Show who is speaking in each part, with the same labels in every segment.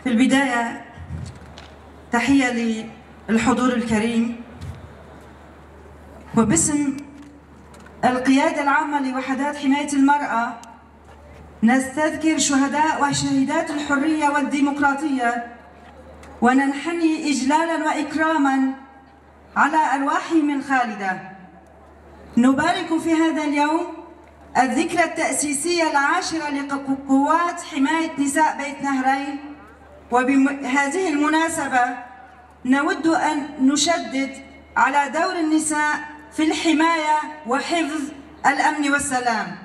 Speaker 1: في البداية تحية للحضور الكريم، وباسم القيادة العامة لوحدات حماية المرأة نستذكر شهداء وشهيدات الحرية والديمقراطية، وننحني إجلالاً وإكراماً على أرواحهم الخالدة. نبارك في هذا اليوم الذكرى التأسيسية العاشرة لقوات حماية نساء بيت نهرين، وبهذه المناسبة نود أن نشدد على دور النساء في الحماية وحفظ الأمن والسلام،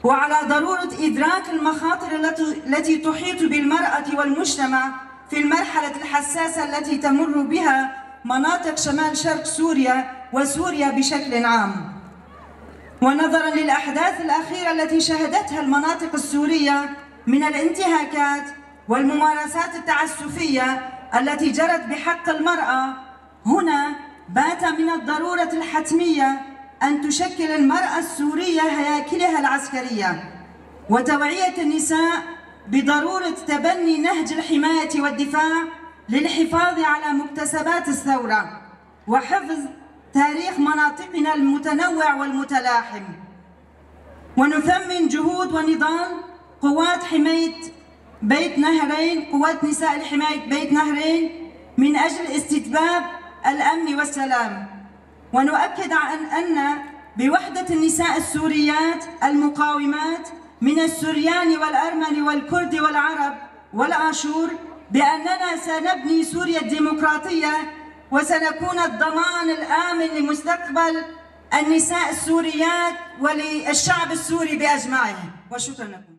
Speaker 1: وعلى ضرورة إدراك المخاطر التي تحيط بالمرأة والمجتمع في المرحلة الحساسة التي تمر بها مناطق شمال شرق سوريا وسوريا بشكل عام. ونظراً للأحداث الأخيرة التي شهدتها المناطق السورية من الانتهاكات والممارسات التعسفية التي جرت بحق المرأة، هنا بات من الضرورة الحتمية أن تشكل المرأة السورية هياكلها العسكرية، وتوعية النساء بضرورة تبني نهج الحماية والدفاع للحفاظ على مكتسبات الثورة وحفظ تاريخ مناطقنا المتنوع والمتلاحم. ونثمن جهود ونضال قوات حماية بيت نهرين، قوات نساء لحماية بيت نهرين من أجل استتباب الأمن والسلام. ونؤكد أن بوحدة النساء السوريات المقاومات من السريان والأرمن والكرد والعرب والآشور بأننا سنبني سوريا الديمقراطية، وسنكون الضمان الآمن لمستقبل النساء السوريات وللشعب السوري بأجمعه. وشكرا لكم.